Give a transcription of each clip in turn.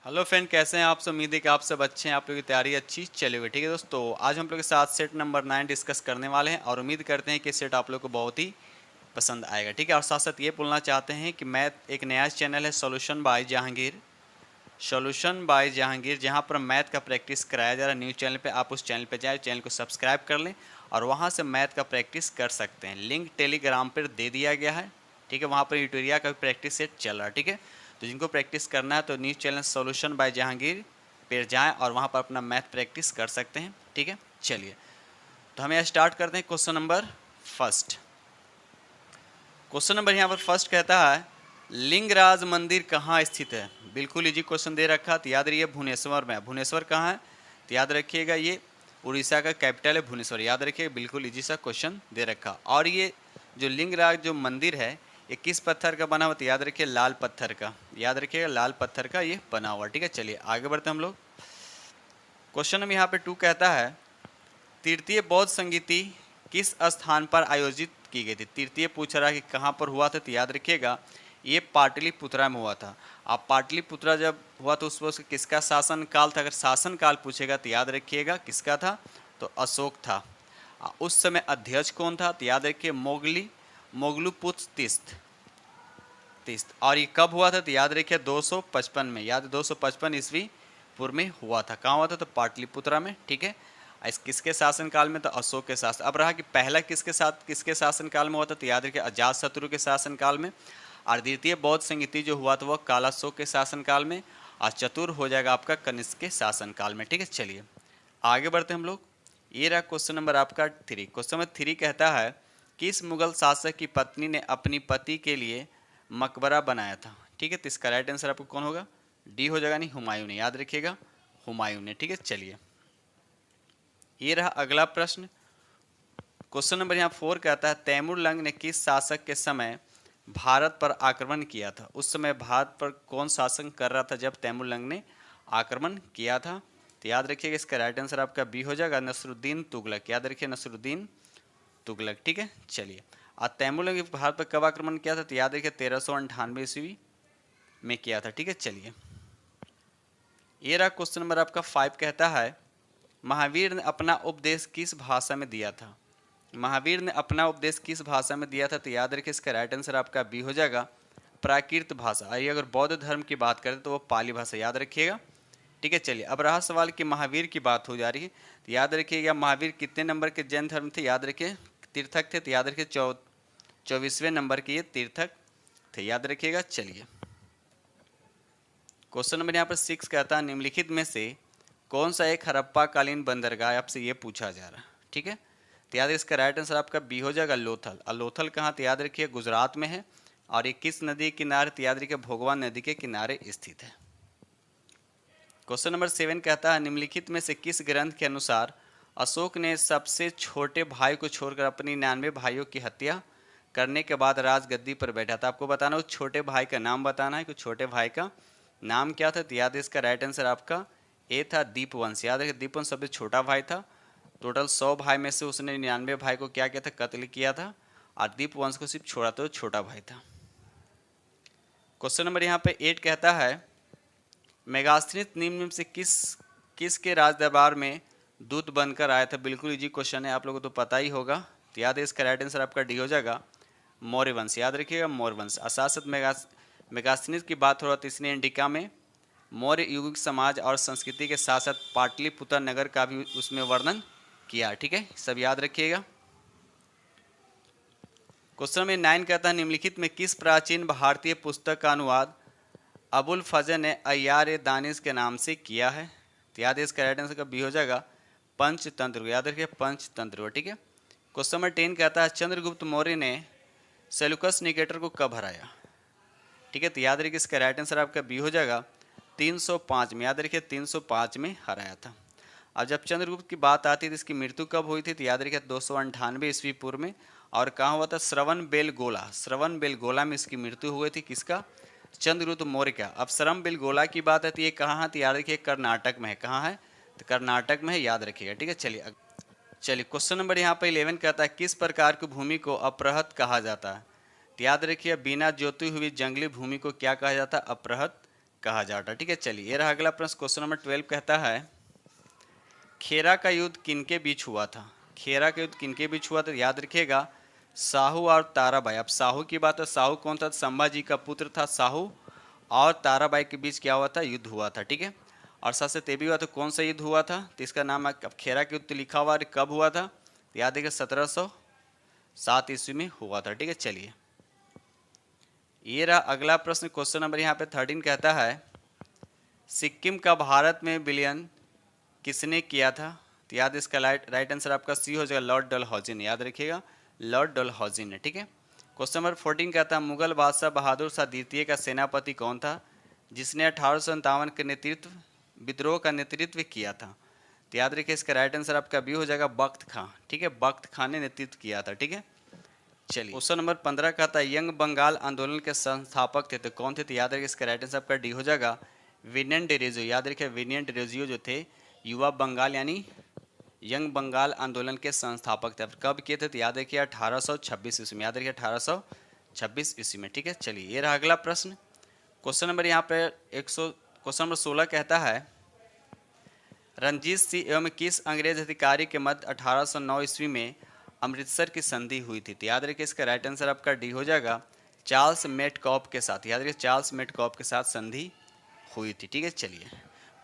Hello friend, कैसे हैं आप सब। उम्मीद है कि आप सब अच्छे हैं, आप लोगों की तैयारी अच्छी चली हुई। ठीक है दोस्तों, आज हम लोग के साथ सेट नंबर 9 डिस्कस करने वाले हैं और उम्मीद करते हैं कि सेट आप लोग को बहुत ही पसंद आएगा। ठीक है, और साथ साथ ये बोलना चाहते हैं कि मैथ एक नया चैनल है solution bye Jahangir, solution bye Jahangir, जहां पर मैथ का प्रैक्टिस कराया जा रहा है न्यूज़ चैनल पे। आप उस चैनल पे जाए, चैनल को सब्सक्राइब कर लें और वहां से मैथ का प्रैक्टिस कर सकते हैं। लिंक टेलीग्राम पर दे दिया गया है। ठीक है, वहाँ पर यूटोरिया का भी प्रैक्टिस सेट चल रहा है। ठीक है, तो जिनको प्रैक्टिस करना है तो news channel solution bye Jahangir पर जाएँ और वहाँ पर अपना मैथ प्रैक्टिस कर सकते हैं। ठीक है, चलिए तो हम यहाँ स्टार्ट करते हैं। Question number first, question number यहाँ पर फर्स्ट कहता है लिंगराज मंदिर कहाँ स्थित है। बिल्कुल इजी क्वेश्चन दे रखा, तो याद रखिए भुवनेश्वर में। भुवनेश्वर कहाँ है, तो याद रखिएगा ये उड़ीसा का कैपिटल है भुवनेश्वर। याद रखिएगा, बिल्कुल इजी सा क्वेश्चन दे रखा। और ये जो लिंगराज जो मंदिर है ये किस पत्थर का बना हुआ, तो याद रखिए लाल पत्थर का। याद रखिएगा लाल पत्थर का ये बना हुआ। ठीक है, चलिए आगे बढ़ते हम लोग। क्वेश्चन नंबर यहाँ पे 2 कहता है तृतीय बौद्ध संगीति किस स्थान पर आयोजित की गई थी। तृतीय पूछ रहा है कि कहाँ पर हुआ था, तो याद रखिएगा ये पाटलिपुत्रा में हुआ था। अब पाटलिपुत्रा जब हुआ तो उस वक्त किसका शासन काल था। अगर शासन काल पूछेगा तो याद रखिएगा किसका था, तो अशोक था। उस समय अध्यक्ष कौन था, तो याद रखिए मोगलुपुत्र तीस्त। और ये कब हुआ था, तो याद रखिए 255 में। याद 255 ईस्वी पूर्व में हुआ था। कहाँ हुआ था, तो पाटलिपुत्रा में। ठीक है, इस किसके शासनकाल में, तो अशोक के शासन। अब रहा कि पहला किसके शासनकाल में हुआ था, तो याद रखिए अजातशत्रु के शासनकाल में। और द्वितीय बौद्ध संगीति जो हुआ था वह कालाशोक के शासनकाल में। और चतुर हो जाएगा आपका कनिष्क के शासनकाल में। ठीक है, चलिए आगे बढ़ते हम लोग। ये रहा क्वेश्चन नंबर आपका 3। क्वेश्चन नंबर 3 कहता है किस मुगल शासक की पत्नी ने अपनी पति के लिए मकबरा बनाया था। ठीक है, तो इसका राइट आंसर आपको कौन होगा, डी हो जाएगा, नहीं हुमायूं ने। याद रखिएगा हुमायूं ने। ठीक है, चलिए ये रहा अगला प्रश्न। क्वेश्चन नंबर यहाँ 4 कहता है तैमूर लंग ने किस शासक के समय भारत पर आक्रमण किया था। उस समय भारत पर कौन शासन कर रहा था जब तैमूर लंग ने आक्रमण किया था, तो याद रखिएगा इसका राइट आंसर आपका बी हो जाएगा, नसरुद्दीन तुगलक। याद रखिए नसरुद्दीन तुगलक। ठीक है, चलिए और तैमूर लंग भारत पर कब आक्रमण किया था, तो याद रखिए 1398 ईस्वी में किया था। ठीक है, चलिए ये रहा क्वेश्चन नंबर आपका 5 कहता है महावीर ने अपना उपदेश किस भाषा में दिया था। महावीर ने अपना उपदेश किस भाषा में दिया था, तो याद रखिए इसका राइट आंसर आपका बी हो जाएगा, प्राकृत भाषा। आइए अगर बौद्ध धर्म की बात करें तो वो पाली भाषा। याद रखिएगा। ठीक है, चलिए अब रहा सवाल कि महावीर की बात हो जा रही है, तो याद रखिएगा महावीर कितने नंबर के जैन धर्म थे। याद रखिए तीर्थक थे, तो याद रखिए 24वें नंबर के ये तीर्थक थे। याद रखिएगा। चलिए क्वेश्चन नंबर यहाँ पर 6 कहता है निम्नलिखित में से कौन सा एक हड़प्पा कालीन बंदरगाह आपसे ये पूछा जा रहा है। ठीक है, तो याद इसका राइट आंसर आपका बी हो जाएगा लोथल। और लोथल कहाँ, तो याद रखिए गुजरात में है। और ये किस नदी के किनारे, तो याद रखिए भोगवान नदी के किनारे स्थित है। क्वेश्चन नंबर 7 कहता है निम्नलिखित में से किस ग्रंथ के अनुसार अशोक ने सबसे छोटे भाई को छोड़कर अपनी 99 भाइयों की हत्या करने के बाद राजगद्दी पर बैठा था। आपको बताना उस छोटे भाई का नाम बताना है कि छोटे भाई का नाम क्या था, तो याद है इसका राइट आंसर आपका ए था दीपवंश। याद रखिए दीपवंश सबसे छोटा भाई था। टोटल 100 भाई में से उसने 99 भाई को क्या किया था, कत्ल किया था। और दीपवंश को सिर्फ छोड़ा तो छोटा भाई था। क्वेश्चन नंबर यहाँ पे 8 कहता है मेगास्थिनिस निम्न में से किस के राज दरबार में दूत बनकर आया था। बिल्कुल इजी क्वेश्चन है, आप लोगों को तो पता ही होगा। तो याद है इसका राइट आंसर आपका डी हो जाएगा मौर्य वंश। याद रखिएगा मौर्य वंश। अशासक मेगास्थिनिस की बात हो रहा था, इसने इंडिका में मौर्य युग समाज और संस्कृति के साथ साथ पाटलिपुत्र नगर का भी उसमें वर्णन किया। ठीक है, सब याद रखिएगा। क्वेश्चन में 9 कहता है निम्नलिखित में किस प्राचीन भारतीय पुस्तक का अनुवाद अबुल फजल ने अय्यार ए दानिश के नाम से किया है, तो याद है इसका राइट आंसर का बी हो जाएगा पंचतंत्र। याद रखिए पंचतंत्र। ठीक है, क्वेश्चन नंबर 10 कहता है चंद्रगुप्त मौर्य ने सेल्यूकस निकेटर को कब हराया। ठीक है, तो याद रखिए इसका राइट आंसर आपका बी हो जाएगा 305 में। याद रखिए 305 में हराया था। अब जब चंद्रगुप्त की बात आती है तो इसकी मृत्यु कब हुई थी, तो याद रखिए 298 ईस्वी पूर्व में। और कहाँ हुआ था, श्रवण बेलगोला में इसकी मृत्यु हुई थी। किसका, चंद्रगुप्त मौर्य का। अब श्रवण बेलगोला की बात है तो ये कहाँ है, तो याद रखिए कर्नाटक में है। कहाँ है, तो कर्नाटक में है। याद रखिएगा। ठीक है, चलिए क्वेश्चन नंबर यहाँ पे 11 कहता है किस प्रकार की भूमि को अपरहत कहा जाता है, तो याद रखिए बिना जोती हुई जंगली भूमि को क्या कहा जाता है, अपरहत कहा जाता। ठीक है, चलिए ये रहा अगला प्रश्न। क्वेश्चन नंबर 12 कहता है खेरा का युद्ध किनके बीच हुआ था? खेरा का युद्ध किनके बीच हुआ था? याद रखिएगा साहू और ताराबाई। अब साहू की बात है, साहू कौन था? संभाजी का पुत्र था साहू, और ताराबाई के बीच क्या हुआ था? युद्ध हुआ था। ठीक है, और साथ से भी हुआ था। कौन सा युद्ध हुआ था? तो इसका नाम अब खेरा के युद्ध लिखा हुआ है, कब हुआ था? तो याद रखिए 1707 ईस्वी में हुआ था। ठीक है, चलिए ये रहा अगला प्रश्न। क्वेश्चन नंबर यहाँ पे 13 कहता है सिक्किम का भारत में विलयन किसने किया था? तो याद इसका राइट आंसर आपका सी हो जाएगा, लॉर्ड डलहौजी ने। याद रखिएगा लॉर्ड डलहौजी ने। ठीक है, क्वेश्चन नंबर 14 कहता है मुगल बादशाह बहादुर शाह द्वितीय का सेनापति कौन था जिसने 1857 के विद्रोह का नेतृत्व किया था? तो याद रखिए इसका राइट आंसर आपका बी हो जाएगा, बख्त खां। ठीक है, बख्त खां ने नेतृत्व किया था। ठीक है, चलिए क्वेश्चन नंबर 15 कहता है यंग बंगाल आंदोलन के संस्थापक थे तो कौन थे? तो याद रखिए इसका राइट आंसर आपका डी हो जाएगा, विनियन डेरेजियो। याद रखिए विनियन डेरेजियो जो थे युवा बंगाल यानी यंग बंगाल आंदोलन के संस्थापक थे। कब किए थे? तो याद रखिए 1826 ईस्वी में। याद रखिए 1826 ईस्वी में। ठीक है, चलिए ये रहा अगला प्रश्न। क्वेश्चन नंबर यहाँ पे क्वेश्चन नंबर 16 कहता है रंजीत सिंह एवं किस अंग्रेज अधिकारी के मध्य 1809 ईस्वी में अमृतसर की संधि हुई थी? तो याद रखिए इसका राइट आंसर आपका डी हो जाएगा, चार्ल्स मेटकॉप के साथ। याद रखिए चार्ल्स मेटकॉप के साथ संधि हुई थी। ठीक है, चलिए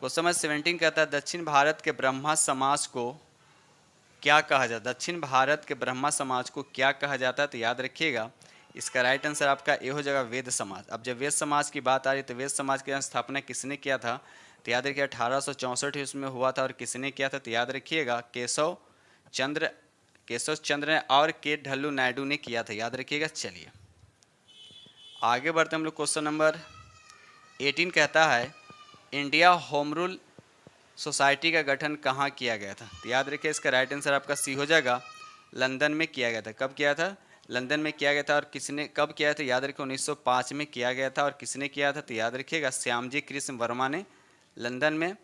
क्वेश्चन नंबर 17 कहता है दक्षिण भारत के ब्रह्मा समाज को क्या कहा जाता है? दक्षिण भारत के ब्रह्मा समाज को क्या कहा जाता है? तो याद रखिएगा इसका राइट आंसर आपका ए हो जाएगा, वेद समाज। अब जब वेद समाज की बात आ रही है तो वेद समाज की स्थापना किसने किया था? तो याद रखिए 1864 इसमें हुआ था। और किसने किया था? तो याद रखिएगा केशव चंद्र ने और के ढल्लू नायडू ने किया था। याद रखिएगा। चलिए आगे बढ़ते हम लोग। क्वेश्चन नंबर 18 कहता है इंडिया होम रूल सोसाइटी का गठन कहाँ किया गया था? तो याद रखिए इसका राइट आंसर आपका सी हो जाएगा, लंदन में किया गया था। कब किया था? लंदन में किया गया था। और किसने कब किया था? याद रखिए 1905 में किया गया था। और किसने किया था? तो याद रखिएगा श्यामजी कृष्ण वर्मा ने लंदन में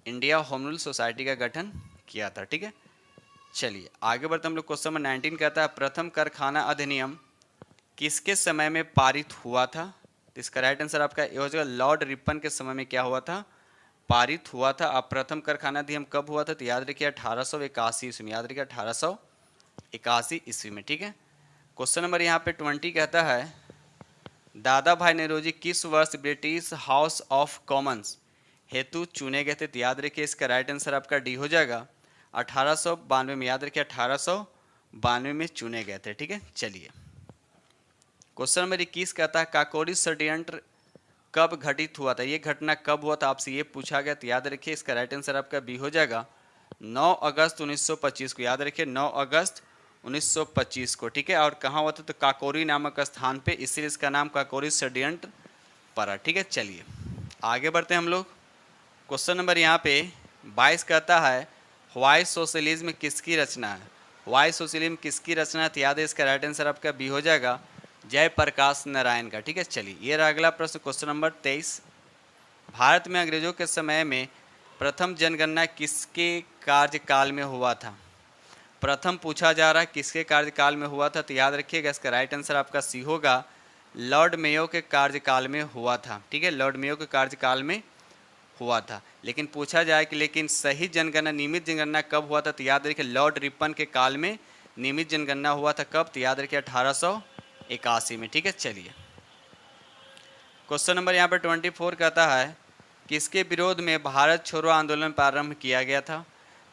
इंडिया होम रूल सोसाइटी का गठन किया था। ठीक है, चलिए आगे बढ़ते हम लोग। क्वेश्चन नंबर 19 कहता है प्रथम कारखाना अधिनियम किसके समय में पारित हुआ था? तो इसका राइट आंसर आपका ये हो जाएगा, लॉर्ड रिपन के समय में क्या हुआ था? पारित हुआ था। अब प्रथम कारखाना अधिनियम कब हुआ था? तो याद रखिए 1881 ईस्वी में। याद रखिए 1881 ईस्वी में। ठीक है, क्वेश्चन नंबर यहाँ पे 20 कहता है दादा भाई नौरोजी किस वर्ष ब्रिटिश हाउस ऑफ कॉमन्स हेतु चुने गए थे? तो याद रखिए इसका राइट आंसर आपका डी हो जाएगा, 1892 में। याद रखिए 1892 में चुने गए थे। ठीक है, चलिए क्वेश्चन नंबर 21 कहता है काकोरी षड्यंत्र कब घटित हुआ था? ये घटना कब हुआ था आपसे ये पूछा गया। तो याद रखिए इसका राइट आंसर आपका बी हो जाएगा, 9 अगस्त 1925 को। याद रखिए 9 अगस्त 1925 को। ठीक है, और कहाँ हुआ था? तो काकोरी नामक स्थान पे, इसलिए इसका नाम काकोरी षड्यंत्र पड़ा। ठीक है, चलिए आगे बढ़ते हैं हम लोग। क्वेश्चन नंबर यहाँ पे 22 कहता है व्हाई सोशलिज्म किसकी रचना है? व्हाई सोशलिज्म किसकी रचना है? तो याद है इसका राइट आंसर आपका बी हो जाएगा, जयप्रकाश नारायण का। ठीक है, चलिए ये रहा अगला प्रश्न। क्वेश्चन नंबर 23 भारत में अंग्रेजों के समय में प्रथम जनगणना किसके कार्यकाल में हुआ था? प्रथम पूछा जा रहा है किसके कार्यकाल में हुआ था? तो याद रखिएगा इसका राइट आंसर आपका सी होगा, लॉर्ड मेयो के कार्यकाल में हुआ था। ठीक है, लॉर्ड मेयो के कार्यकाल में हुआ था। लेकिन पूछा जाए कि लेकिन सही जनगणना नियमित जनगणना कब हुआ था? तो याद रखिए लॉर्ड रिपन के काल में नियमित जनगणना हुआ था। कब? तो याद रखिए 1881 में। ठीक है, चलिए क्वेश्चन नंबर यहाँ पर 24 कहता है किसके विरोध में भारत छोड़ो आंदोलन प्रारंभ किया गया था?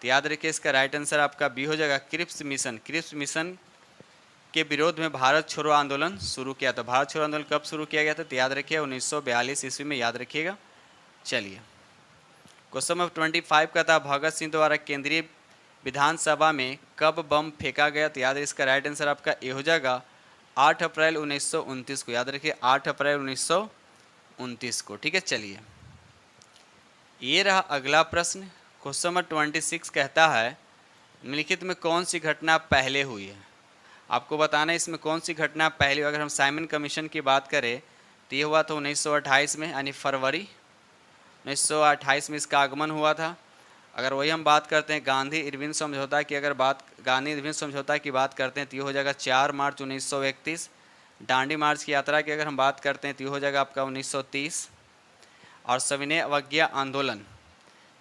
तो याद रखिए इसका राइट आंसर आपका बी हो जाएगा, क्रिप्स मिशन। क्रिप्स मिशन के विरोध में भारत छोड़ो आंदोलन शुरू किया था। भारत छोड़ो आंदोलन कब शुरू किया गया था? तो याद रखिए 1942 ईस्वी में। याद रखिएगा। चलिए क्वेश्चन नंबर 25 कहता है भगत सिंह द्वारा केंद्रीय विधानसभा में कब बम फेंका गया? तो याद है इसका राइट आंसर आपका ए हो जाएगा, 8 अप्रैल 1929 को। याद रखिए 8 अप्रैल 1929 को। ठीक है, चलिए ये रहा अगला प्रश्न। क्वेश्चन नंबर 26 कहता है निम्नलिखित में कौन सी घटना पहले हुई है? आपको बताना है इसमें कौन सी घटना पहले। अगर हम साइमन कमीशन की बात करें तो ये हुआ था 1928 में, यानी फरवरी 1928 में इसका आगमन हुआ था। अगर वही हम बात करते हैं गांधी इरविन समझौता की, अगर गांधी इरविन समझौता की बात करते हैं तो ये हो जाएगा 4 मार्च 1931। डांडी मार्च की यात्रा की अगर हम बात करते हैं तो ये हो जाएगा आपका 1930। और सविनय अवज्ञा आंदोलन,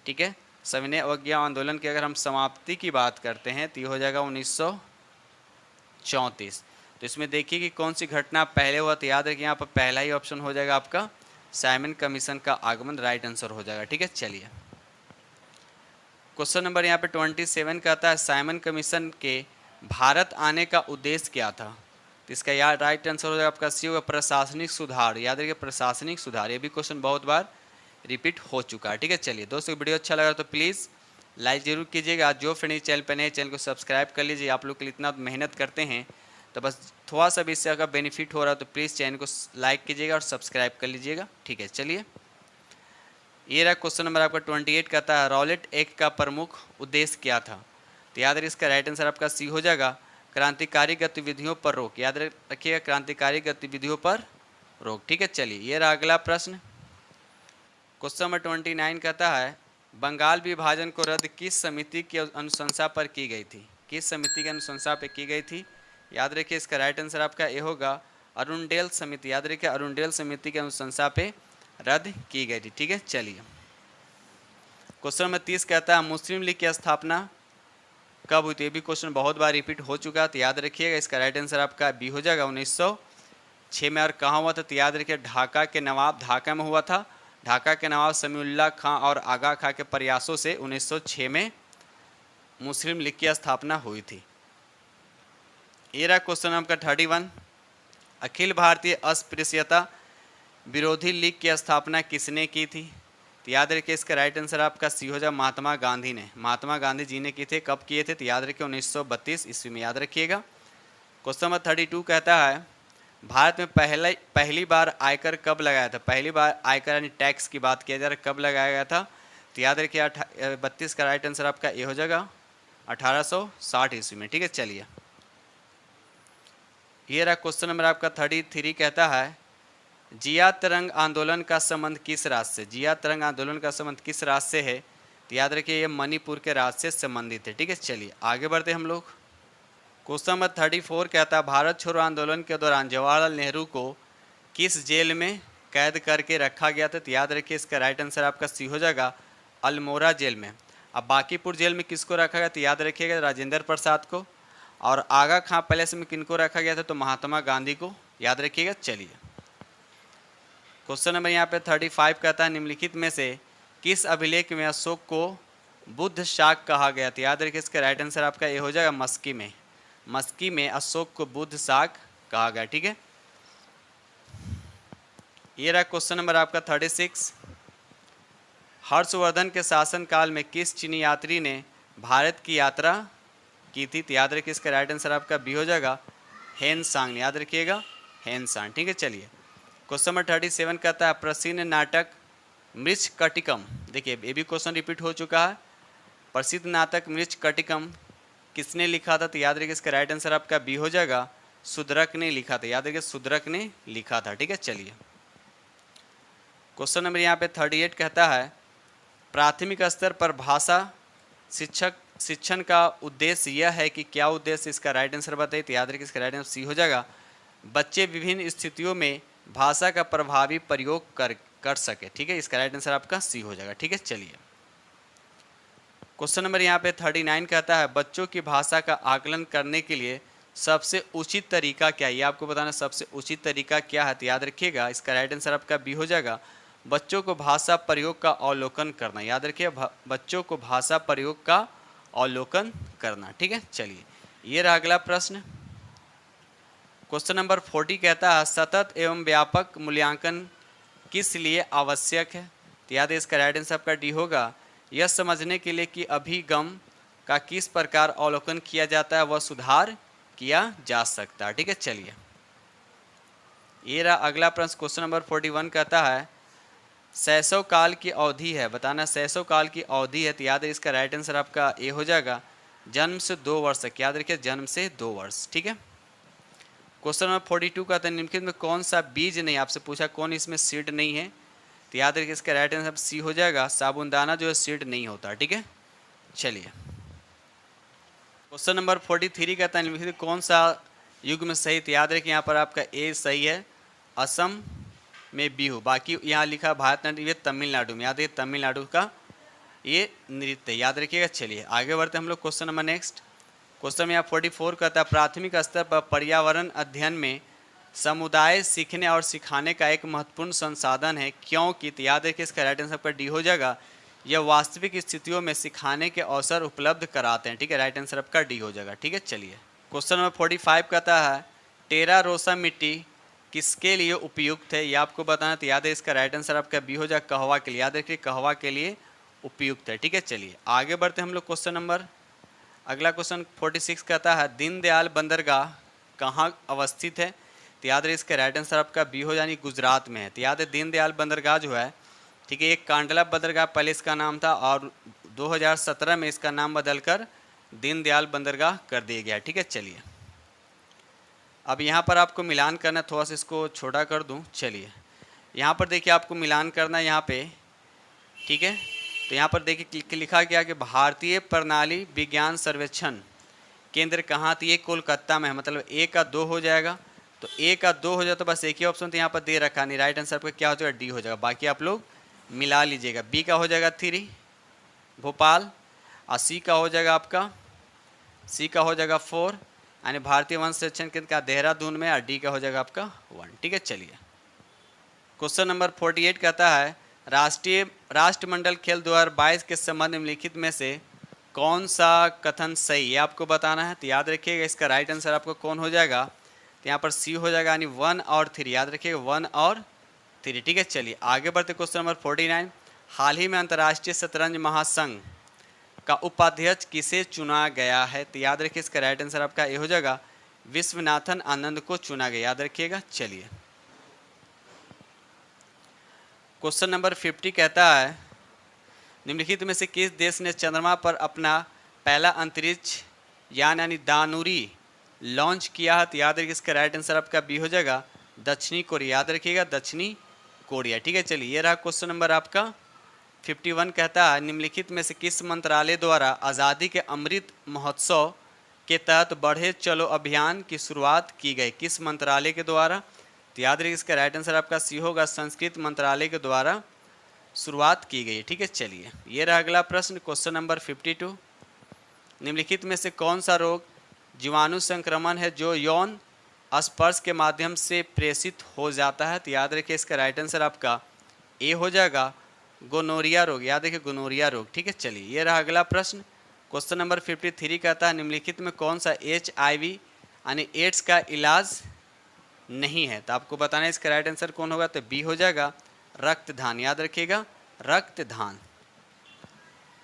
ठीक है। सविनय अवज्ञा आंदोलन की अगर हम समाप्ति की बात करते हैं तो ये हो जाएगा 1934। तो इसमें देखिए कि कौन सी घटना पहले हुआ, तो याद रखिए यहाँ पर पहला ही ऑप्शन हो जाएगा आपका साइमन कमीशन का आगमन, राइट आंसर हो जाएगा, ठीक है। चलिए क्वेश्चन नंबर यहाँ पे 27 कहता है साइमन कमीशन के भारत आने का उद्देश्य क्या था, तो इसका यार राइट आंसर हो जाएगा आपका सी होगा प्रशासनिक सुधार। याद रखिए प्रशासनिक सुधार, ये भी क्वेश्चन बहुत बार रिपीट हो चुका है, ठीक है। चलिए दोस्तों वीडियो अच्छा लगा तो प्लीज़ लाइक जरूर कीजिएगा। जो फ्रेंड चैनल पर नए चैनल को सब्सक्राइब कर लीजिए। आप लोग के लिए इतना मेहनत करते हैं तो बस थोड़ा सा भी इससे अगर बेनिफिट हो रहा है तो प्लीज़ चैनल को लाइक कीजिएगा और सब्सक्राइब कर लीजिएगा, ठीक है। चलिए ये रहा क्वेश्चन नंबर आपका 28 कहता है रॉलेट एक्ट का प्रमुख उद्देश्य क्या था, तो याद रखिए इसका राइट आंसर आपका सी हो जाएगा क्रांतिकारी गतिविधियों पर रोक। याद रखिएगा क्रांतिकारी गतिविधियों पर रोक, ठीक है। चलिए ये रहा अगला प्रश्न क्वेश्चन नंबर 29 कहता है बंगाल विभाजन को रद्द किस समिति की अनुशंसा पर की गई थी, किस समिति की अनुशंसा पर की गई थी। याद रखिए इसका राइट आंसर आपका ये होगा अरुणडेल समिति। याद रखिए अरुणडेल समिति की अनुशंसा पे रद्द की गई थी, ठीक है। चलिए क्वेश्चन नंबर 30 कहता है मुस्लिम लीग की स्थापना कब हुई थी, ये भी क्वेश्चन बहुत बार रिपीट हो चुका है, तो याद रखिएगा इसका राइट आंसर आपका बी हो जाएगा 1906 में। और कहाँ हुआ था, तो याद रखिए ढाका के नवाब, ढाका में हुआ था। ढाका के नवाब समीउल्लाह खां और आगा खां के प्रयासों से 1906 में मुस्लिम लीग की स्थापना हुई थी। ये रहा क्वेश्चन नंबर 31 अखिल भारतीय अस्पृश्यता विरोधी लीग की स्थापना किसने की थी, तो याद रखिए इसका राइट आंसर आपका सी हो जाए महात्मा गांधी ने। महात्मा गांधी जी ने किए थे, कब किए थे, तो याद रखिए 1932 ईस्वी में, याद रखिएगा। क्वेश्चन नंबर 32 कहता है भारत में पहली बार आयकर कब लगाया था, पहली बार आयकर यानी टैक्स की बात किया जा रहा है कब लगाया गया था, तो याद रखिए 32 का राइट आंसर आपका ये हो जाएगा 1860 ईस्वी में, ठीक है। चलिए ये रहा क्वेश्चन नंबर आपका 33 कहता है जिया तरंग आंदोलन का संबंध किस राज्य से, जिया तरंग आंदोलन का संबंध किस राज्य से है, तो याद रखिए ये मणिपुर के राज्य से संबंधित है, ठीक है। चलिए आगे बढ़ते हम लोग। क्वेश्चन नंबर 34 कहता है भारत छोड़ो आंदोलन के दौरान जवाहरलाल नेहरू को किस जेल में कैद करके रखा गया था, तो याद रखिए इसका राइट आंसर आपका सी हो जाएगा अल्मोड़ा जेल में। अब बांकीपुर जेल में किसको रखा गया, तो याद रखिएगा राजेंद्र प्रसाद को। और आगा खां पैलेस में किनको रखा गया था, तो महात्मा गांधी को, याद रखिएगा। चलिए क्वेश्चन नंबर यहाँ पे 35 कहता है निम्नलिखित में से किस अभिलेख में अशोक को बुद्ध शाक कहा गया, तो याद रखिए इसका राइट आंसर आपका ये हो जाएगा मस्की में। मस्की में अशोक को बुद्ध शाक कहा गया, ठीक है। ये रहा क्वेश्चन नंबर आपका 36 हर्षवर्धन के शासनकाल में किस चीनी यात्री ने भारत की यात्रा की थी, तो याद रखिए इसका राइट आंसर आपका बी हो जाएगा हेन सांग, याद रखिएगा हेन सांग, ठीक है। चलिए क्वेश्चन नंबर 37 कहता है प्रसिद्ध नाटक मृच्छकटिकम, देखिए ये भी क्वेश्चन रिपीट हो चुका है। प्रसिद्ध नाटक मृच्छकटिकम किसने लिखा था, तो याद रखिए इसका राइट आंसर आपका बी हो जाएगा सुदरक ने लिखा था, याद रखिए सुदरक ने लिखा था, ठीक है। चलिए क्वेश्चन नंबर यहाँ पे 38 कहता है प्राथमिक स्तर पर भाषा शिक्षण का उद्देश्य यह है कि क्या उद्देश्य, इसका राइट आंसर बताइए, तो याद रखिए इसका राइट आंसर सी हो जाएगा बच्चे विभिन्न स्थितियों में भाषा का प्रभावी प्रयोग कर सके, ठीक है। इसका राइट आंसर आपका सी हो जाएगा, ठीक है। चलिए क्वेश्चन नंबर यहाँ पे 39 कहता है बच्चों की भाषा का आकलन करने के लिए सबसे उचित तरीका क्या है, ये आपको बताना सबसे उचित तरीका क्या है, तो याद रखिएगा इसका राइट आंसर आपका बी हो जाएगा बच्चों को भाषा प्रयोग का अवलोकन करना, याद रखिए बच्चों को भाषा प्रयोग का अवलोकन करना, ठीक है। चलिए ये रहा अगला प्रश्न क्वेश्चन नंबर 40 कहता है सतत एवं व्यापक मूल्यांकन किस लिए आवश्यक है, तो याद है इसका राइट आंसर आपका डी होगा यह समझने के लिए कि अभिगम का किस प्रकार अवलोकन किया जाता है वह सुधार किया जा सकता है, ठीक है। चलिए ये रहा अगला प्रश्न क्वेश्चन नंबर 41 कहता है शैशव काल की अवधि है, बताना शैशव काल की अवधि है, तो याद है इसका राइट आंसर आपका ए हो जाएगा जन्म से 2 वर्ष तक, याद रखिए जन्म से 2 वर्ष, ठीक है। क्वेश्चन नंबर 42 का था निम्नलिखित में कौन सा बीज नहीं, आपसे पूछा कौन इसमें सीड नहीं है, तो याद रखिए इसका राइट आंसर सी हो जाएगा साबुनदाना जो है सीड नहीं होता, ठीक है। चलिए क्वेश्चन नंबर 43 का था निम्नलिखित कौन सा युग में सही, तो याद रखिए यहाँ पर आपका ए सही है असम में बिहू, बाकी यहाँ लिखा भारतनाट्यम, ये तमिलनाडु में, याद है तमिलनाडु का ये नृत्य, याद रखिएगा। चलिए आगे बढ़ते हम लोग क्वेश्चन नंबर नेक्स्ट। क्वेश्चन में यहाँ 44 कहता है प्राथमिक स्तर पर पर्यावरण अध्ययन में समुदाय सीखने और सिखाने का एक महत्वपूर्ण संसाधन है, क्योंकि, तो याद रखिए इसका राइट आंसर आपका डी हो जाएगा। यह वास्तविक स्थितियों में सिखाने के अवसर उपलब्ध कराते हैं, ठीक है, राइट आंसर आपका डी हो जाएगा। ठीक है, चलिए क्वेश्चन नंबर 45 कहता है टेरा रोसा मिट्टी किसके लिए उपयुक्त है, ये आपको बताना, तो याद है इसका राइट आंसर आपका बी हो जाएगा, कहवा के लिए, याद रखिए कहवा के लिए उपयुक्त है। ठीक है, चलिए आगे बढ़ते हम लोग क्वेश्चन नंबर, अगला क्वेश्चन 46 कहता है दीनदयाल बंदरगाह कहाँ अवस्थित है, तो याद रहे इसका राइट आंसर आपका बी हो यानी गुजरात में है। तो याद है दीनदयाल बंदरगाह जो है, ठीक है, एक कांडला बंदरगाह पहले इसका नाम था और 2017 में इसका नाम बदलकर दीनदयाल बंदरगाह कर दिया गया। ठीक है, चलिए अब यहाँ पर आपको मिलान करना, थोड़ा सा इसको छोटा कर दूँ। चलिए यहाँ पर देखिए आपको मिलान करना यहाँ पे, ठीक है, तो यहाँ पर देखिए लिखा गया कि भारतीय प्रणाली विज्ञान सर्वेक्षण केंद्र कहाँ थी, ये कोलकाता में है, मतलब ए का 2 हो जाएगा। तो ए का 2 हो जाए तो बस एक ही ऑप्शन तो यहाँ पर दे रखा नहीं, राइट आंसर आपका क्या हो जाएगा, डी हो जाएगा। बाकी आप लोग मिला लीजिएगा। बी का हो जाएगा 3 भोपाल, और सी का हो जाएगा आपका, सी का हो जाएगा 4 यानी भारतीय वन संरक्षण केंद्र का देहरादून में, और डी का हो जाएगा आपका 1। ठीक है, चलिए क्वेश्चन नंबर 48 कहता है राष्ट्रमंडल खेल 2022 के संबंध में निम्नलिखित में से कौन सा कथन सही है आपको बताना है। तो याद रखिएगा इसका राइट आंसर आपको कौन हो जाएगा, तो यहाँ पर सी हो जाएगा यानी 1 और 3, याद रखिएगा 1 और 3। ठीक है, चलिए आगे बढ़ते क्वेश्चन नंबर 49। हाल ही में अंतर्राष्ट्रीय शतरंज महासंघ का उपाध्यक्ष किसे चुना गया है, तो याद रखिए इसका राइट आंसर आपका ये हो जाएगा विश्वनाथन आनंद को चुना गया, याद रखिएगा। चलिए क्वेश्चन नंबर 50 कहता है निम्नलिखित में से किस देश ने चंद्रमा पर अपना पहला अंतरिक्ष यान यानी दानुरी लॉन्च किया है, तो याद रखिए इसका राइट आंसर आपका बी हो जाएगा दक्षिणी कोरिया, याद रखिएगा दक्षिणी कोरिया। ठीक है, चलिए ये रहा क्वेश्चन नंबर आपका 51 कहता है निम्नलिखित में से किस मंत्रालय द्वारा आज़ादी के अमृत महोत्सव के तहत बढ़े चलो अभियान की शुरुआत की गई, किस मंत्रालय के द्वारा, तो याद रखिए इसका राइट आंसर आपका सी होगा संस्कृत मंत्रालय के द्वारा शुरुआत की गई। ठीक है, चलिए ये रहा अगला प्रश्न क्वेश्चन नंबर 52। निम्नलिखित में से कौन सा रोग जीवाणु संक्रमण है जो यौन स्पर्श के माध्यम से प्रेषित हो जाता है, तो याद रखिए इसका राइट आंसर आपका ए हो जाएगा गोनोरिया रोग, याद रखिए गोनोरिया रोग। ठीक है, चलिए ये रहा अगला प्रश्न क्वेश्चन नंबर 53 कहता है निम्नलिखित में कौन सा HIV यानी एड्स का इलाज नहीं है, तो आपको बताना है इसका राइट आंसर कौन होगा, तो बी हो जाएगा रक्तदान, याद रखिएगा रक्तदान।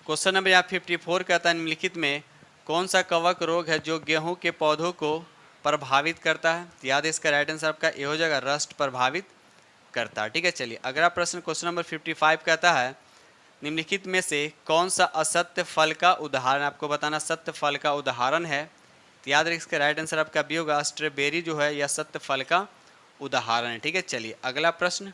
क्वेश्चन नंबर यहाँ 54 कहता है निम्नलिखित में कौन सा कवक रोग है जो गेहूं के पौधों को प्रभावित करता है, तो याद है इसका राइट आंसर आपका ए हो जाएगा रस्ट प्रभावित करता है। ठीक है, चलिए अगला प्रश्न क्वेश्चन नंबर 55 कहता है निम्नलिखित में से कौन सा असत्य फल का उदाहरण, आपको बताना सत्य फल का उदाहरण है, तो याद रखिए इसका राइट आंसर आपका बी होगा स्ट्रॉबेरी जो है यह सत्य फल का उदाहरण है। ठीक है, चलिए अगला प्रश्न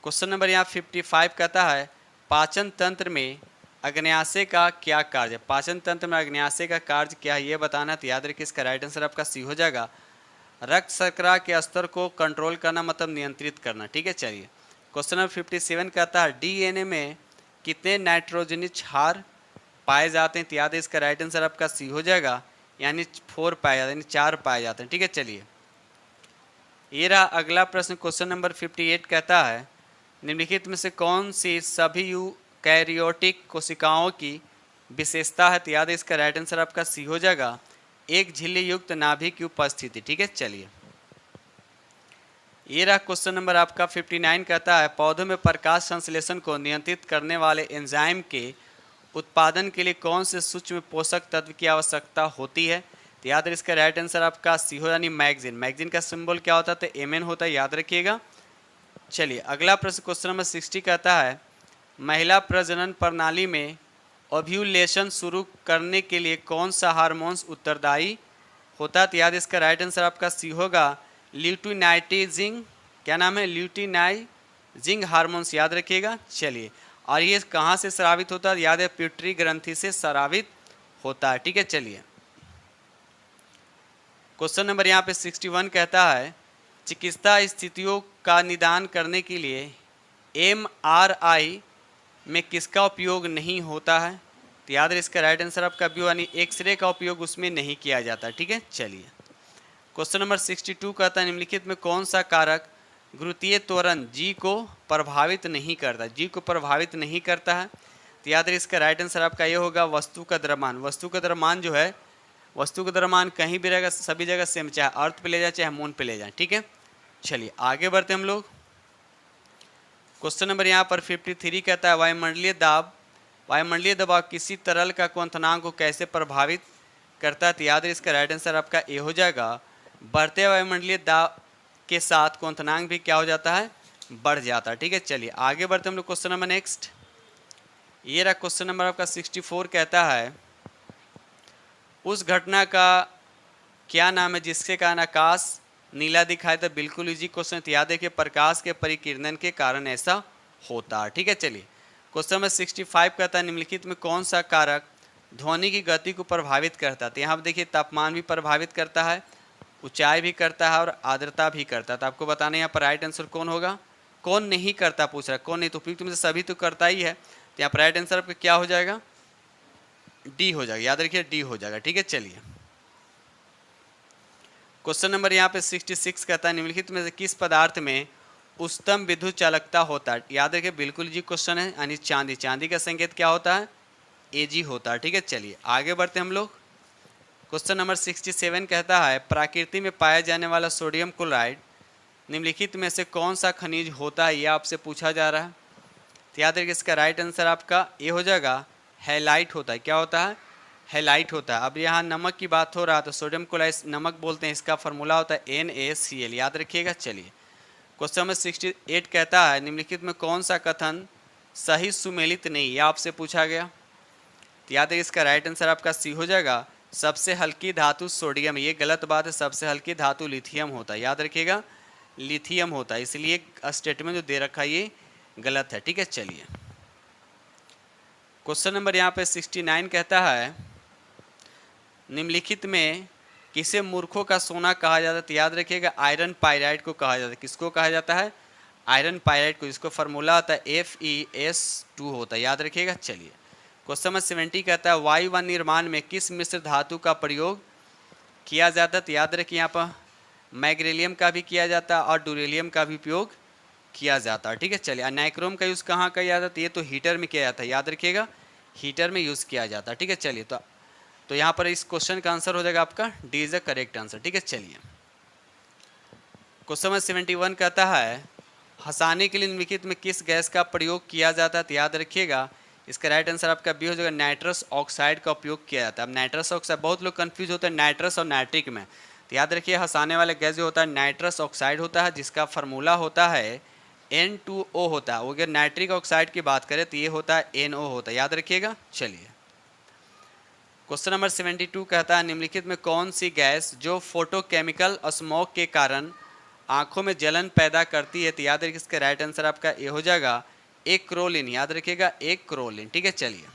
क्वेश्चन नंबर यहाँ 55 कहता है पाचन तंत्र में अग्न्याशय का क्या कार्य, पाचन तंत्र में अग्न्याशय का कार्य क्या है ये बताना, तो याद रखिए इसका राइट आंसर आपका सी हो जाएगा रक्त शर्करा के स्तर को कंट्रोल करना, मतलब नियंत्रित करना। ठीक है, चलिए क्वेश्चन नंबर 57 कहता है DNA में कितने नाइट्रोजनी क्षार पाए जाते हैं, तो याद है इसका राइट आंसर आपका सी हो जाएगा यानी 4 पाए जाते हैं, यानी 4 पाए जाते हैं। ठीक है, चलिए ये रहा अगला प्रश्न क्वेश्चन नंबर 58 कहता है निम्नलिखित में से कौन सी सभी यूकैरियोटिक कोशिकाओं की विशेषता है, तो याद है इसका राइट आंसर आपका सी हो जाएगा एक झिल्ली युक्त नाभि की उपस्थिति। ठीक है, चलिए ये रहा क्वेश्चन नंबर आपका 59 कहता है पौधों में प्रकाश संश्लेषण को नियंत्रित करने वाले एंजाइम के उत्पादन के लिए कौन से सूक्ष्म पोषक तत्व की आवश्यकता होती है, तो याद है इसका राइट आंसर आपका सी हो यानी मैगजीन, मैगजीन का सिंबल क्या होता है, तो Mn होता है, याद रखिएगा। चलिए अगला प्रश्न क्वेश्चन नंबर 60 कहता है महिला प्रजनन प्रणाली में ओव्यूलेशन शुरू करने के लिए कौन सा हार्मोन्स उत्तरदायी होता है, तो याद इसका राइट आंसर आपका सी होगा ल्यूटिनाइजिंग, क्या नाम है, ल्यूटिनाइजिंग हार्मोन्स, याद रखिएगा। चलिए और ये कहाँ से स्रावित होता है, याद है पिट्यूटरी ग्रंथि से स्रावित होता है। ठीक है, चलिए क्वेश्चन नंबर यहाँ पे 61 कहता है चिकित्सा स्थितियों का निदान करने के लिए MRI में किसका उपयोग नहीं होता है? तो याद रहे इसका राइट आंसर आपका बी यानी एक्सरे का उपयोग उसमें नहीं किया जाता। ठीक है, चलिए क्वेश्चन नंबर 62 कहता है निम्नलिखित में कौन सा कारक गुरुत्वीय त्वरण जी को प्रभावित नहीं करता? जी को प्रभावित नहीं करता है तो याद रहे इसका राइट आंसर आपका ये होगा वस्तु का द्रव्यमान। वस्तु का द्रव्यमान जो है, वस्तु का द्रव्यमान कहीं भी रहेगा, सभी जगह सेम, चाहे अर्थ पे ले जाए चाहे मून पे ले जाए। ठीक है, चलिए आगे बढ़ते हम लोग। क्वेश्चन नंबर यहाँ पर 53 कहता है वायुमंडलीय दबाव किसी तरल का क्वथनांक को कैसे प्रभावित करता है? तो याद रहे इसका राइट आंसर आपका ए हो जाएगा बढ़ते वायुमंडलीय दाब के साथ क्वथनांक भी क्या हो जाता है? बढ़ जाता है। ठीक है, चलिए आगे बढ़ते हम लोग क्वेश्चन नंबर नेक्स्ट। ये रहा क्वेश्चन नंबर आपका 64 कहता है उस घटना का क्या नाम है जिसके कारण आकाश नीला दिखाई? तो बिल्कुल इजी क्वेश्चन, याद है कि प्रकाश के परिकिरणन के कारण ऐसा होता है। ठीक है, चलिए क्वेश्चन नंबर 65 कहता है निम्नलिखित में कौन सा कारक ध्वनि की गति को प्रभावित करता है? तो यहाँ पर देखिए तापमान भी प्रभावित करता है, ऊंचाई भी करता है और आर्द्रता भी करता है। तो आपको बताना यहाँ पर राइट आंसर कौन होगा, कौन नहीं करता पूछ रहा है, कौन नहीं? तो उपयुक्त में से सभी तो करता ही है, तो यहाँ पर राइट आंसर आपका क्या हो जाएगा? डी हो जाएगा, याद रखिए डी हो जाएगा। ठीक है, चलिए क्वेश्चन नंबर यहाँ पे 66 कहता है निम्नलिखित में से किस पदार्थ में उच्चतम विद्युत चालकता होता है? याद रखिए बिल्कुल जी क्वेश्चन है, यानी चांदी। चांदी का संकेत क्या होता है? एजी होता है। ठीक है, चलिए आगे बढ़ते हम लोग। क्वेश्चन नंबर 67 कहता है प्रकृति में पाया जाने वाला सोडियम क्लोराइड निम्नलिखित में से कौन सा खनिज होता है? यह आपसे पूछा जा रहा है। तो याद रखिए इसका राइट आंसर आपका ये हो जाएगा हैलाइट होता है। क्या होता है? हैलाइट होता है। अब यहाँ नमक की बात हो रहा है तो सोडियम क्लोराइड नमक बोलते हैं, इसका फॉर्मूला होता है NaCl, याद रखिएगा। चलिए क्वेश्चन नंबर 68 कहता है निम्नलिखित में कौन सा कथन सही सुमेलित नहीं? यह आपसे पूछा गया। तो याद है इसका राइट आंसर आपका सी हो जाएगा सबसे हल्की धातु सोडियम। ये गलत बात है, सबसे हल्की धातु लिथियम होता है, याद रखिएगा लिथियम होता है, इसलिए स्टेटमेंट जो दे रखा है ये गलत है। ठीक है, चलिए क्वेश्चन नंबर यहाँ पे 69 कहता है निम्नलिखित में किसे मूर्खों का सोना कहा जाता है? तो याद रखिएगा आयरन पायराइड को कहा जाता है। किसको कहा जाता है? आयरन पायराइड को, जिसको फार्मूला आता है FeS2 होता है, याद रखिएगा। चलिए क्वेश्चन नंबर 70 कहता है वायु व निर्माण में किस मिश्र धातु का प्रयोग किया जाता है? तो याद रखिए यहाँ पर मैग्नीशियम का भी किया जाता है और डुरेलियम का भी उपयोग किया जाता है। ठीक है, चलिए नाइक्रोम का यूज़ कहाँ किया जाता है? ये तो हीटर में किया जाता है, याद रखिएगा हीटर में यूज़ किया जाता है। ठीक है, चलिए तो यहाँ पर इस क्वेश्चन का आंसर हो जाएगा आपका D is the correct answer. ठीक है, चलिए क्वेश्चन नंबर 71 कहता है हंसाने के लिए निम्नलिखित में किस गैस का प्रयोग किया जाता है? तो याद रखिएगा इसका राइट आंसर आपका बी हो जाएगा नाइट्रस ऑक्साइड का उपयोग किया जाता है। अब नाइट्रस ऑक्साइड बहुत लोग कंफ्यूज होते हैं नाइट्रस और नाइट्रिक में, तो याद रखिए हंसाने वाले गैस जो होता है नाइट्रस ऑक्साइड होता है, जिसका फार्मूला होता है N2O होता है। वो अगर नाइट्रिक ऑक्साइड की बात करें तो ये होता है NO होता है, याद रखिएगा। चलिए क्वेश्चन नंबर 72 कहता है निम्नलिखित में कौन सी गैस जो फोटोकेमिकल स्मोक के कारण आंखों में जलन पैदा करती है? तो याद रखिए इसका राइट आंसर आपका ये हो जाएगा एक्रोलिन, याद रखिएगा एक्रोलिन। ठीक है, चलिए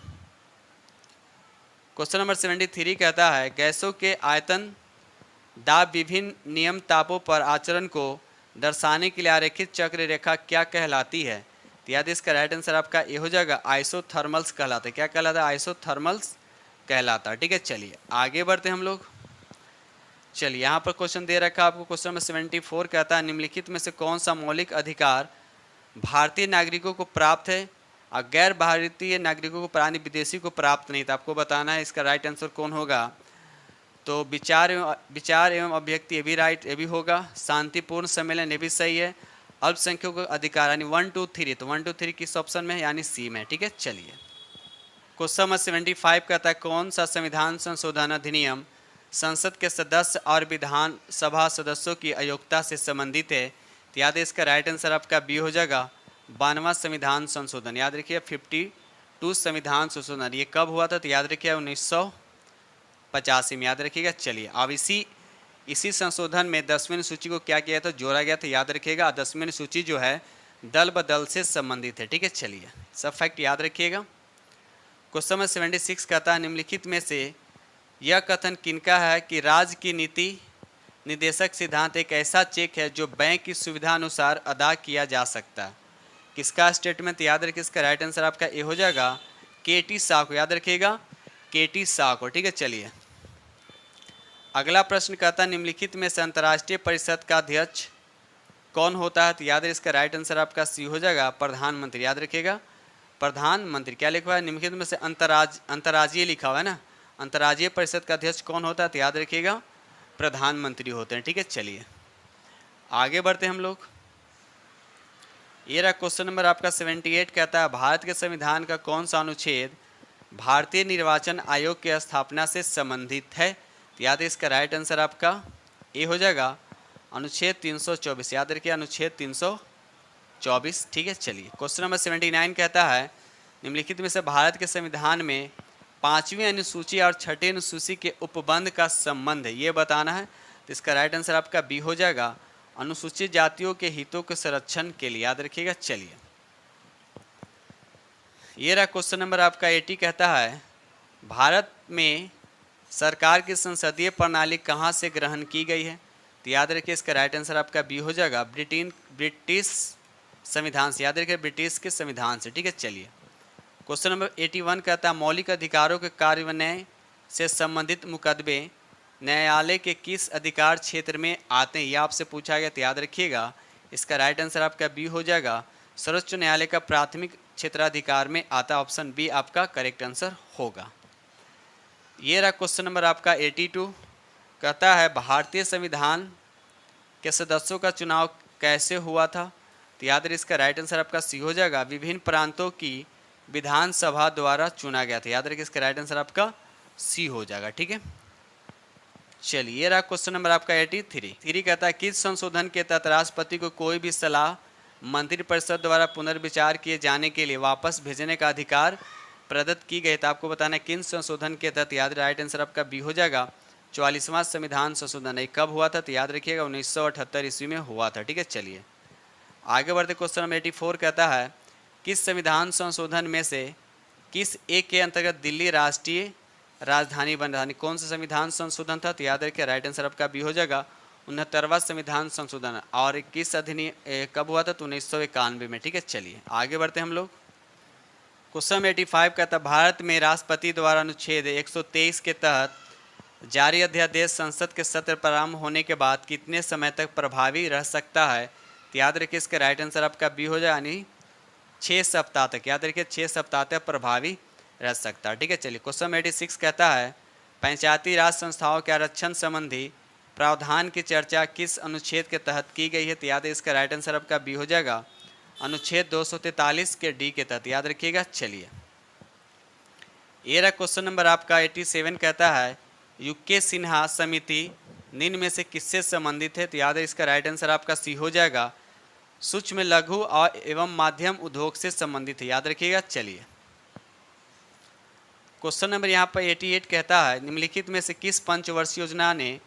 क्वेश्चन नंबर 73 कहता है गैसों के आयतन दाब विभिन्न नियम तापों पर आचरण को दर्शाने के लिए आरेखित चक्र रेखा क्या कहलाती है? तो याद इसका राइट आंसर आपका ये हो जाएगा आइसोथर्मल्स कहलाता है। क्या कहलाता है? आइसोथर्मल्स कहलाता है। ठीक है, चलिए आगे बढ़ते हैं हम लोग। चलिए यहाँ पर क्वेश्चन दे रखा है आपको क्वेश्चन नंबर 74 कहता है निम्नलिखित में से कौन सा मौलिक अधिकार भारतीय नागरिकों को प्राप्त है और गैर भारतीय नागरिकों को यानी विदेशी को प्राप्त नहीं? था आपको बताना है इसका राइट आंसर कौन होगा। तो विचार एवं अभिव्यक्ति ये भी राइट, ये भी होगा। शांतिपूर्ण सम्मेलन ये भी सही है। अल्पसंख्यकों का अधिकार यानी 1 2 3, तो 1 2 3 किस ऑप्शन में है? यानी सी में। ठीक है, चलिए क्वेश्चन नंबर 75 कहता है कौन सा संविधान संशोधन अधिनियम संसद के सदस्य और विधानसभा सदस्यों की अयोग्यता से संबंधित है? तो याद है इसका राइट आंसर आपका बी हो जाएगा 92वां संविधान संशोधन। याद रखिए 52 संविधान संशोधन ये कब हुआ था? तो याद रखिए 1985 में, याद रखिएगा। चलिए अब इसी संशोधन में 10वीं सूची को क्या किया था? जोड़ा गया था, याद रखिएगा। 10वीं सूची जो है दल बदल से संबंधित है। ठीक है, चलिए सब फैक्ट याद रखिएगा। क्वेश्चन नंबर 76 कहता है निम्नलिखित में से यह कथन किनका है कि राज्य की नीति निदेशक सिद्धांत एक ऐसा चेक है जो बैंक की सुविधा अनुसार अदा किया जा सकता है। किसका स्टेटमेंट? याद रखिए इसका राइट आंसर आपका ए हो जाएगा, केटी शाह को। याद रखिएगा केटी शाह को। ठीक है, चलिए अगला प्रश्न कहता है निम्नलिखित में से अंतर्राष्ट्रीय परिषद का अध्यक्ष कौन होता है? तो याद रखिए इसका राइट आंसर आपका सी हो जाएगा, प्रधानमंत्री। याद रखिएगा प्रधानमंत्री। क्या लिखा हुआ है? निम्नलिखित में से अंतर्राज्यीय लिखा हुआ है ना, अंतर्राज्यीय परिषद का अध्यक्ष कौन होता है? तो याद रखिएगा प्रधानमंत्री होते हैं। ठीक है, चलिए आगे बढ़ते हैं हम लोग। ये रहा क्वेश्चन नंबर आपका 78, कहता है भारत के संविधान का कौन सा अनुच्छेद भारतीय निर्वाचन आयोग की स्थापना से संबंधित है? तो याद है इसका राइट आंसर आपका ए हो जाएगा, अनुच्छेद 324। याद रखिए अनुच्छेद 324। ठीक है, चलिए क्वेश्चन नंबर 79 कहता है निम्नलिखित में से भारत के संविधान में 5वीं अनुसूची और 6ठी अनुसूची के उपबंध का संबंध है, ये बताना है। तो इसका राइट आंसर आपका बी हो जाएगा, अनुसूचित जातियों के हितों के संरक्षण के लिए। याद रखिएगा। चलिए ये रहा क्वेश्चन नंबर आपका 80, कहता है भारत में सरकार की संसदीय प्रणाली कहाँ से ग्रहण की गई है? तो याद रखिए इसका राइट आंसर आपका बी हो जाएगा, ब्रिटिश संविधान से। याद रखिए ब्रिटिश के संविधान से। ठीक है, चलिए क्वेश्चन नंबर 81 कहता है मौलिक अधिकारों के कार्यान्वयन से संबंधित मुकदमे न्यायालय के किस अधिकार क्षेत्र में आते हैं? ये आपसे पूछा गया। तो याद रखिएगा इसका राइट आंसर आपका बी हो जाएगा, सर्वोच्च न्यायालय का प्राथमिक क्षेत्राधिकार में आता। ऑप्शन बी आपका करेक्ट आंसर होगा। ये रहा क्वेश्चन नंबर आपका 82, कहता है भारतीय संविधान के सदस्यों का चुनाव कैसे हुआ था? तो याद रखिए इसका राइट आंसर आपका सी हो जाएगा, विभिन्न प्रांतों की विधानसभा द्वारा चुना गया था। याद रखिए इसका राइट आंसर आपका सी हो जाएगा। ठीक है, चलिए ये रहा क्वेश्चन नंबर आपका 83 कहता है किस संशोधन के तहत राष्ट्रपति को कोई भी सलाह मंत्रिपरिषद द्वारा पुनर्विचार किए जाने के लिए वापस भेजने का अधिकार प्रदत्त की गई? तो आपको बताना है किन संशोधन के तहत। याद राइट आंसर आपका बी हो जाएगा, 44वां संविधान संशोधन। ये कब हुआ था? तो याद रखिएगा 1978 ईस्वी में हुआ था। ठीक है, चलिए आगे बढ़ते। क्वेश्चन नंबर 84 कहता है किस संविधान संशोधन में से किस एक के अंतर्गत दिल्ली राष्ट्रीय राजधानी बन रहा? कौन सा संविधान संशोधन था? तो याद रखिए राइट आंसर आपका बी हो जाएगा, 69वां संविधान संशोधन। और किस अधिनियम कब हुआ था? तो 1991 में। ठीक है, चलिए आगे बढ़ते हम लोग। क्वेश्चन 85 कहता है भारत में राष्ट्रपति द्वारा अनुच्छेद 123 के तहत जारी अध्यादेश संसद के सत्र प्रारंभ होने के बाद कितने समय तक प्रभावी रह सकता है? तो याद रखिए इसका राइट आंसर आपका बी हो जाए, यानी 6 सप्ताह तक। याद रखिए 6 सप्ताह तक प्रभावी रह सकता है। ठीक है, चलिए क्वेश्चन 86 कहता है पंचायती राज संस्थाओं के आरक्षण संबंधी प्रावधान की चर्चा किस अनुच्छेद के तहत की गई है? तो याद है इसका राइट आंसर आपका बी हो जाएगा, अनुच्छेद 243 के डी के तहत। याद रखिएगा। चलिए ये रहा क्वेश्चन नंबर आपका 87 कहता है यूके सिन्हा समिति निम्न में से किससे संबंधित है? तो याद है इसका राइट आंसर आपका सी हो जाएगा, सूक्ष्म लघु और एवं माध्यम उद्योग से संबंधित है। याद रखिएगा। चलिए क्वेश्चन नंबर यहाँ पर 88 कहता है निम्नलिखित में से किस पंचवर्षीय योजना ने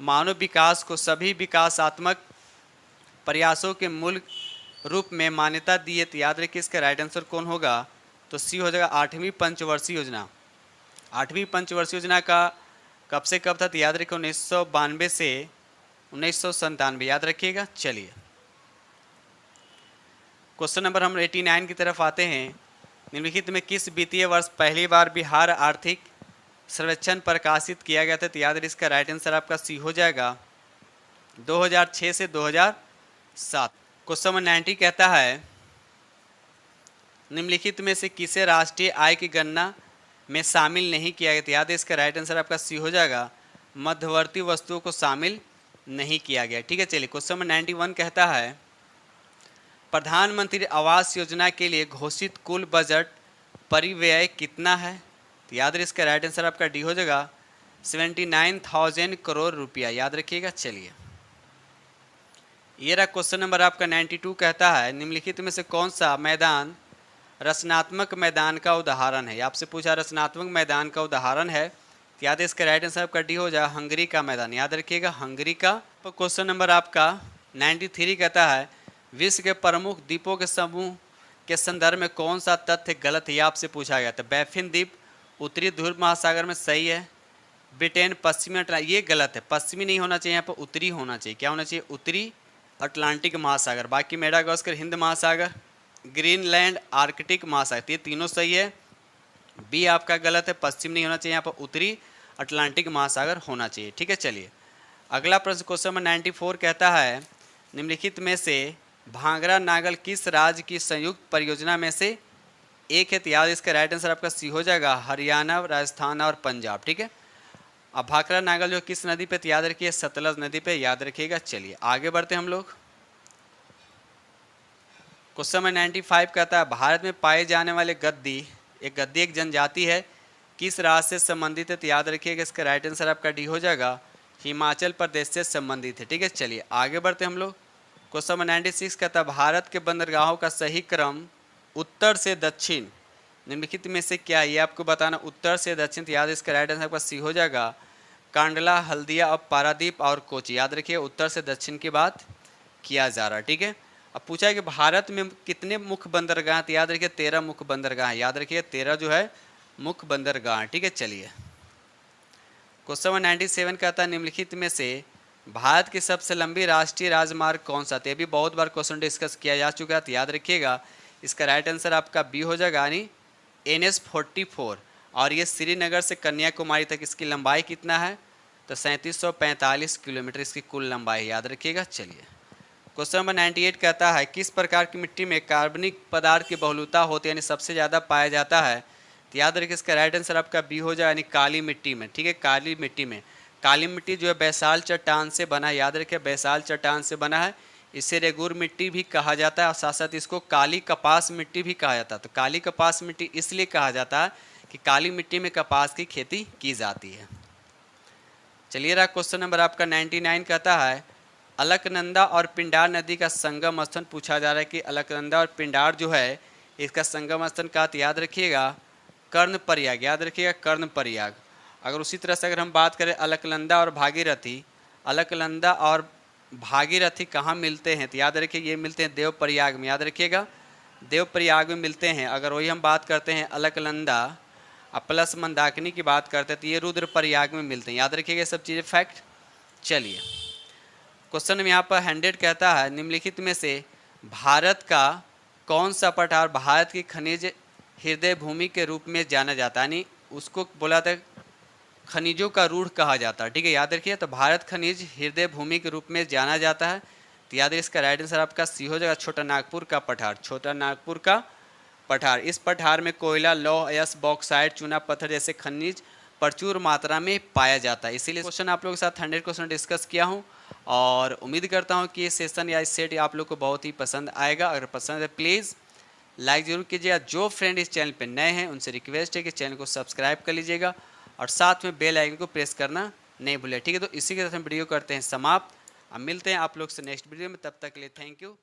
मानव विकास को सभी विकासात्मक प्रयासों के मूल रूप में मान्यता दी है? तो याद रखिए इसका राइट आंसर कौन होगा? तो सी हो जाएगा, 8वीं पंचवर्षीय योजना। 8वीं पंचवर्षीय योजना का कब से कब था? तो याद रखिए 1992 से 1997। याद रखिएगा। चलिए क्वेश्चन नंबर हम 89 की तरफ आते हैं। निम्नलिखित में किस वित्तीय वर्ष पहली बार बिहार आर्थिक सर्वेक्षण प्रकाशित किया गया था? तो याद रखिए इसका राइट आंसर आपका सी हो जाएगा, 2006 से 2007। क्वेश्चन नंबर 90 कहता है निम्नलिखित में से किसे राष्ट्रीय आय की गणना में शामिल नहीं किया गया? तो याद है इसका राइट आंसर आपका सी हो जाएगा, मध्यवर्ती वस्तुओं को शामिल नहीं किया गया। ठीक है, चलिए क्वेश्चन नंबर 91 कहता है प्रधानमंत्री आवास योजना के लिए घोषित कुल बजट परिव्यय कितना है? तो याद रखिए इसका राइट आंसर आपका डी हो जाएगा, 79,000 करोड़ रुपया। याद रखिएगा। चलिए ये रहा क्वेश्चन नंबर आपका 92 कहता है निम्नलिखित में से कौन सा मैदान रचनात्मक मैदान का उदाहरण है? आपसे पूछा रचनात्मक मैदान का उदाहरण है, तो याद है इसका राइट आंसर आपका डी हो जाए, हंगरी का मैदान। याद रखिएगा हंगरी का। क्वेश्चन नंबर आपका 93 कहता है विश्व के प्रमुख द्वीपों के समूह के संदर्भ में कौन सा तथ्य गलत है? आपसे पूछा गया था। बैफिन द्वीप उत्तरी ध्रुव महासागर में सही है, ब्रिटेन पश्चिमी अटलांटिक, ये गलत है, पश्चिमी नहीं होना चाहिए, यहाँ पर उत्तरी होना चाहिए। क्या होना चाहिए? उत्तरी अटलांटिक महासागर। बाकी मेडागास्कर हिंद महासागर, ग्रीनलैंड आर्कटिक महासागर, तो ये तीनों सही है। बी आपका गलत है, पश्चिम नहीं होना चाहिए, यहाँ पर उत्तरी अटलांटिक महासागर होना चाहिए। ठीक है, चलिए अगला प्रश्न क्वेश्चन नंबर 94 कहता है निम्नलिखित में से भांगरा नागल किस राज्य की संयुक्त परियोजना में से एक है? तो याद इसका राइट आंसर आपका सी हो जाएगा, हरियाणा, राजस्थान और पंजाब। ठीक है, अब भाखड़ा नागल जो किस नदी पे? तो याद रखिए सतलज नदी पे, याद रखिएगा। चलिए आगे बढ़ते हैं हम लोग। क्वेश्चन नंबर 95 कहता है भारत में पाए जाने वाले गद्दी, एक जनजाति है, किस राज्य से संबंधित है? तो याद रखिएगा इसका राइट आंसर आपका डी हो जाएगा, हिमाचल प्रदेश से संबंधित है। ठीक है, चलिए आगे बढ़ते हैं हम लोग। क्वेश्चन नंबर 96 कहता है भारत के बंदरगाहों का सही क्रम उत्तर से दक्षिण निम्नलिखित में से क्या है? ये आपको बताना, उत्तर से दक्षिण। तो याद इसका राइट आंसर आपका सी हो जाएगा, कांडला, हल्दिया और पारादीप और कोची। याद रखिए उत्तर से दक्षिण की बात किया जा रहा है। ठीक है, अब पूछा है कि भारत में कितने मुख्य बंदरगाह? तो याद रखिए 13 मुख्य बंदरगाह, याद रखिए 13 जो है मुख्य बंदरगाह। ठीक है, चलिए क्वेश्चन नंबर 97 कहता है निम्नलिखित में से भारत की सबसे लंबी राष्ट्रीय राजमार्ग कौन सा? तो ये भी बहुत बार क्वेश्चन डिस्कस किया जा चुका है, तो याद रखिएगा इसका राइट आंसर आपका बी हो जाएगा, यानी NH-44। और ये श्रीनगर से कन्याकुमारी तक इसकी लंबाई कितना है? तो 3745 किलोमीटर इसकी कुल लंबाई, याद रखिएगा। चलिए क्वेश्चन नंबर 98 कहता है किस प्रकार की मिट्टी में कार्बनिक पदार्थ की बहुलता होती है, यानी सबसे ज़्यादा पाया जाता है? तो याद रखिए इसका राइट आंसर आपका बी हो जाए, यानी काली मिट्टी में। ठीक है, काली मिट्टी में। काली मिट्टी जो है बैसाल चट्टान से बना है, याद रखिए बैसाल चट्टान से बना है। इसे रेगुर मिट्टी भी कहा जाता है और साथ साथ इसको काली कपास मिट्टी भी कहा जाता है। तो काली कपास मिट्टी इसलिए कहा जाता है कि काली मिट्टी में कपास की खेती की जाती है। चलिए रहा क्वेश्चन नंबर आपका 99 कहता है अलकनंदा और पिंडार नदी का संगम स्थल पूछा जा रहा है कि अलकनंदा और पिंडार जो है इसका संगम स्थल का, तो याद रखिएगा कर्णप्रयाग, याद रखिएगा कर्णप्रयाग। अगर उसी तरह से अगर हम बात करें अलकनंदा और भागीरथी, अलकनंदा और भागीरथी कहाँ मिलते हैं? तो याद रखिए ये मिलते हैं देवप्रयाग में, याद रखिएगा देवप्रयाग में मिलते हैं। अगर वही हम बात करते हैं अलकनंदा प्लस मंदाकिनी की बात करते हैं तो ये रुद्रप्रयाग में मिलते हैं, याद रखिएगा सब चीज़ें फैक्ट। चलिए क्वेश्चन में यहाँ पर 100 कहता है निम्नलिखित में से भारत का कौन सा पठार भारत की खनिज हृदय भूमि के रूप में जाना जाता है, यानी उसको बोला था खनिजों का रूढ़ कहा जाता है। ठीक है, याद रखिए तो भारत खनिज हृदय भूमि के रूप में जाना जाता है। तो याद रखिए इसका राइट आंसर आपका सी हो जाएगा, छोटा नागपुर का पठार, छोटा नागपुर का पठार। इस पठार में कोयला, लौह अयस्क, बॉक्साइट, चूना पत्थर जैसे खनिज प्रचुर मात्रा में पाया जाता है। इसीलिए क्वेश्चन आप लोगों के साथ 100 क्वेश्चन डिस्कस किया हूँ और उम्मीद करता हूँ कि ये सेशन या इस सेट आप लोग को बहुत ही पसंद आएगा। अगर पसंद है प्लीज़ लाइक ज़रूर कीजिएगा। जो फ्रेंड इस चैनल पर नए हैं उनसे रिक्वेस्ट है कि चैनल को सब्सक्राइब कर लीजिएगा और साथ में बेल आइकन को प्रेस करना नहीं भूलें। ठीक है, तो इसी के साथ हम वीडियो करते हैं समाप्त। अब मिलते हैं आप लोग से नेक्स्ट वीडियो में, तब तक के लिए थैंक यू।